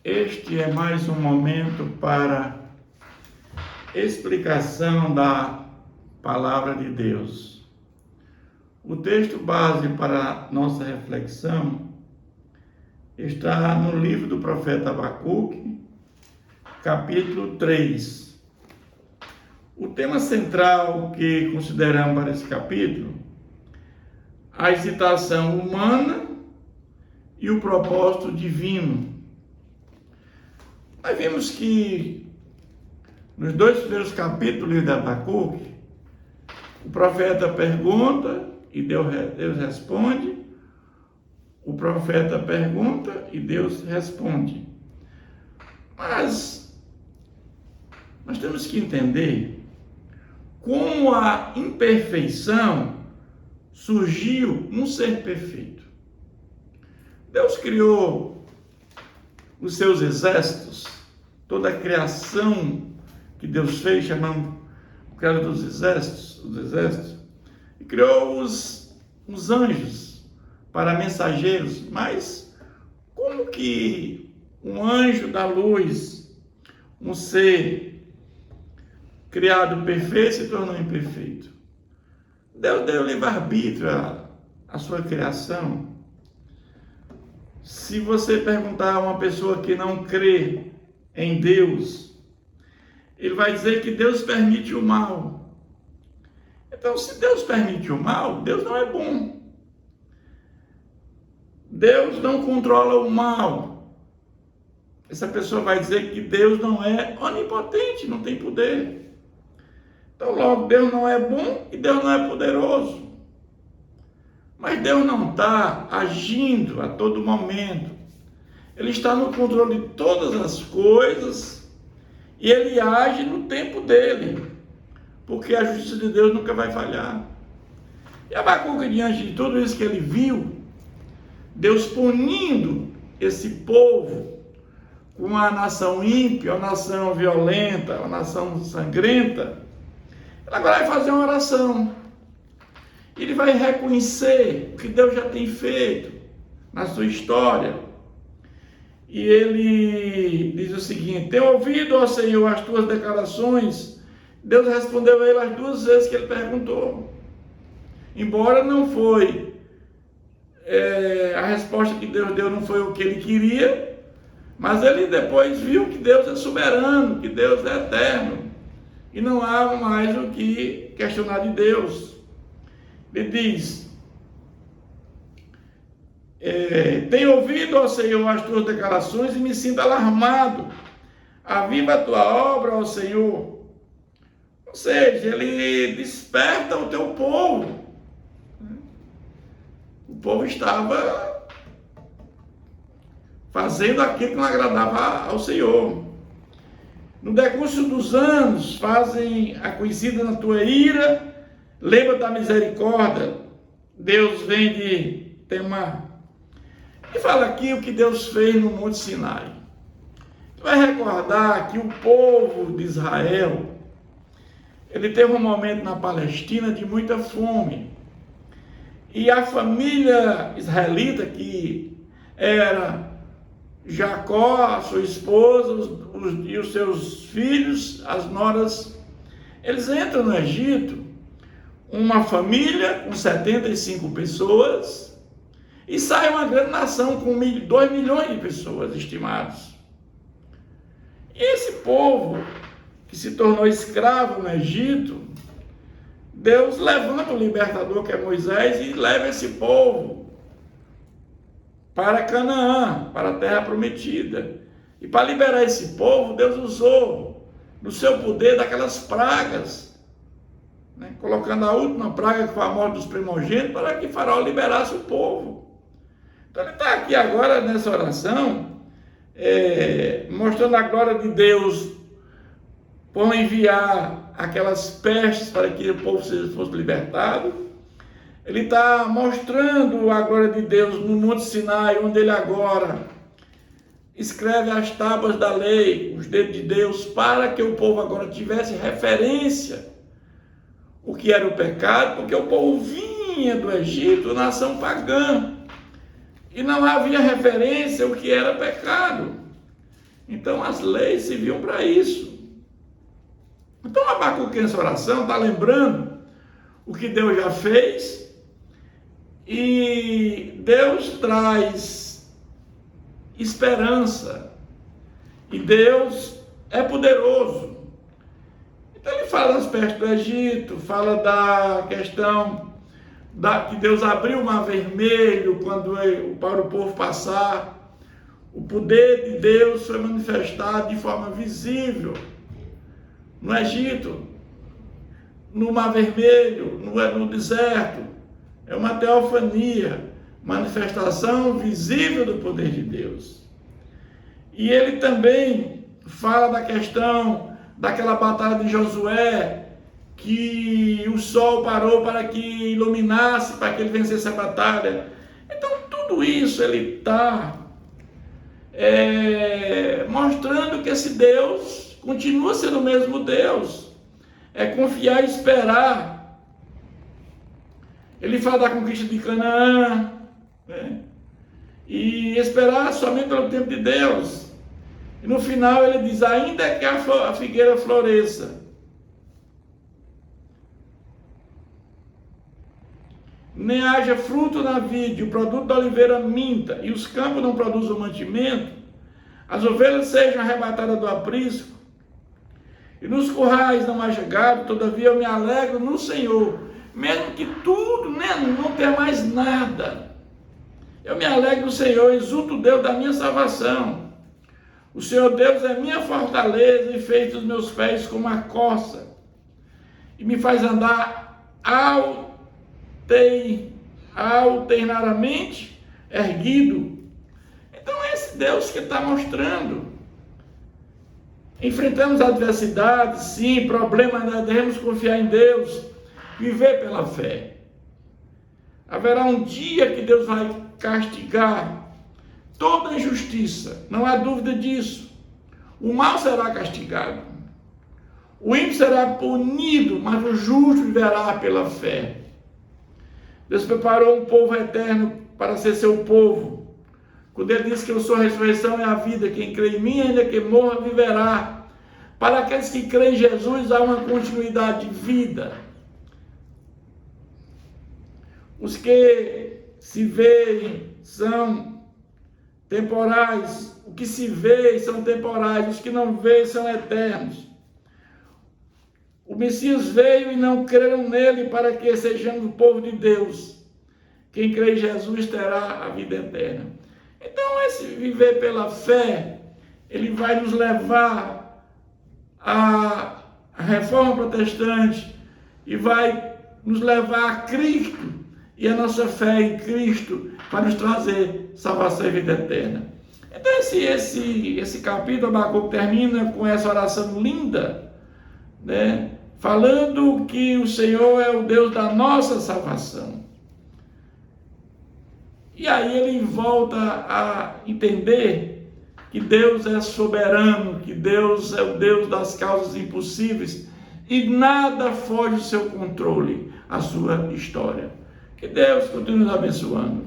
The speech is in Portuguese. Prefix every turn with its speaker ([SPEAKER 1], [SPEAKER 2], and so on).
[SPEAKER 1] Este é mais um momento para explicação da Palavra de Deus. O texto base para nossa reflexão está no livro do profeta Abacuque, capítulo 3. O tema central que consideramos para esse capítulo, a hesitação humana e o propósito divino. Nós vimos que nos dois primeiros capítulos de Abacuque, o profeta pergunta e Deus responde, o profeta pergunta e Deus responde. Mas nós temos que entender como a imperfeição surgiu num ser perfeito. Deus criou os seus exércitos, toda a criação que Deus fez, chamando o Criador dos exércitos, e criou os anjos para mensageiros. Mas como que um anjo da luz, um ser criado perfeito, se tornou imperfeito? Deus deu livre-arbítrio à sua criação. Se você perguntar a uma pessoa que não crê em Deus, ele vai dizer que Deus permite o mal. Então, se Deus permite o mal, Deus não é bom. Deus não controla o mal. Essa pessoa vai dizer que Deus não é onipotente, não tem poder. Então, logo, Deus não é bom e Deus não é poderoso. Mas Deus não está agindo a todo momento. Ele está no controle de todas as coisas e Ele age no tempo dele, porque a justiça de Deus nunca vai falhar. E Abacuque, diante de tudo isso que ele viu, Deus punindo esse povo com a nação ímpia, a nação violenta, a nação sangrenta, ele agora vai fazer uma oração. Ele vai reconhecer o que Deus já tem feito na sua história. E ele diz o seguinte: tenho ouvido, ó Senhor, as tuas declarações. Deus respondeu a ele as duas vezes que ele perguntou. Embora não foi, a resposta que Deus deu não foi o que ele queria, mas ele depois viu que Deus é soberano, que Deus é eterno. E não há mais o que questionar de Deus. Ele diz: tenho ouvido, ó Senhor, as tuas declarações e me sinto alarmado. Aviva a tua obra, ó Senhor. Ou seja, ele desperta o teu povo. O povo estava fazendo aquilo que não agradava ao Senhor. No decurso dos anos, fazem a conhecida na tua ira. Lembra da misericórdia. Deus vem de Temar. E fala aqui o que Deus fez no Monte Sinai. Tu vai recordar que o povo de Israel, ele teve um momento na Palestina de muita fome. E a família israelita, que era Jacó, a sua esposa e os seus filhos, as noras, eles entram no Egito, uma família com 75 pessoas, e sai uma grande nação com 2 milhões de pessoas estimados. E esse povo que se tornou escravo no Egito, Deus levanta o libertador, que é Moisés, e leva esse povo para Canaã, para a terra prometida. E para liberar esse povo, Deus usou no seu poder daquelas pragas, colocando a última praga, que foi a morte dos primogênitos, para que Faraó liberasse o povo. Então ele está aqui agora nessa oração, mostrando a glória de Deus por enviar aquelas pestes para que o povo fosse libertado. Ele está mostrando a glória de Deus no Monte Sinai, onde ele agora escreve as tábuas da lei, os dedos de Deus, para que o povo agora tivesse referência o que era o pecado, porque o povo vinha do Egito, nação pagã, e não havia referência o que era pecado. Então as leis serviam para isso. Então Abacuque nessa oração está lembrando o que Deus já fez, e Deus traz esperança, e Deus é poderoso. Então ele fala das pestes do Egito, fala da questão que Deus abriu o mar vermelho para o povo passar. O poder de Deus foi manifestado de forma visível no Egito, no Mar Vermelho, no deserto. É uma teofania, manifestação visível do poder de Deus. E ele também fala da questão daquela batalha de Josué, que o sol parou para que iluminasse, para que ele vencesse a batalha. Então tudo isso ele está mostrando que esse Deus continua sendo o mesmo Deus. É confiar e esperar. Ele fala da conquista de Canaã, né? E esperar somente pelo tempo de Deus. E no final ele diz: ainda que a figueira floresça, nem haja fruto na vide, o produto da oliveira minta, e os campos não produzam mantimento, as ovelhas sejam arrebatadas do aprisco, e nos currais não haja gado, todavia eu me alegro no Senhor, mesmo que tudo, né, não tenha mais nada. Eu me alegro no Senhor, exulto o Deus da minha salvação. O Senhor Deus é minha fortaleza, e fez os meus pés como a corça, e me faz andar alternadamente erguido. Então é esse Deus que está mostrando. Enfrentamos adversidades, sim, problemas, nós devemos confiar em Deus, viver pela fé. Haverá um dia que Deus vai castigar toda injustiça, não há dúvida disso. O mal será castigado, o ímpio será punido, mas o justo viverá pela fé. Deus preparou um povo eterno para ser seu povo. Quando ele diz que eu sou a ressurreição e a vida, quem crê em mim, ainda que morra, viverá. Para aqueles que creem em Jesus, há uma continuidade de vida. Os que se veem são temporais. O que se vê são temporais. Os que não veem são eternos. O Messias veio e não creram nele para que sejamos o povo de Deus. Quem crê em Jesus terá a vida eterna. Então esse viver pela fé, ele vai nos levar à reforma protestante e vai nos levar a Cristo e a nossa fé em Cristo para nos trazer salvação e vida eterna. Então esse capítulo, Abacuque termina com essa oração linda, né? Falando que o Senhor é o Deus da nossa salvação. E aí ele volta a entender que Deus é soberano, que Deus é o Deus das causas impossíveis e nada foge do seu controle, a sua história. Que Deus continue nos abençoando.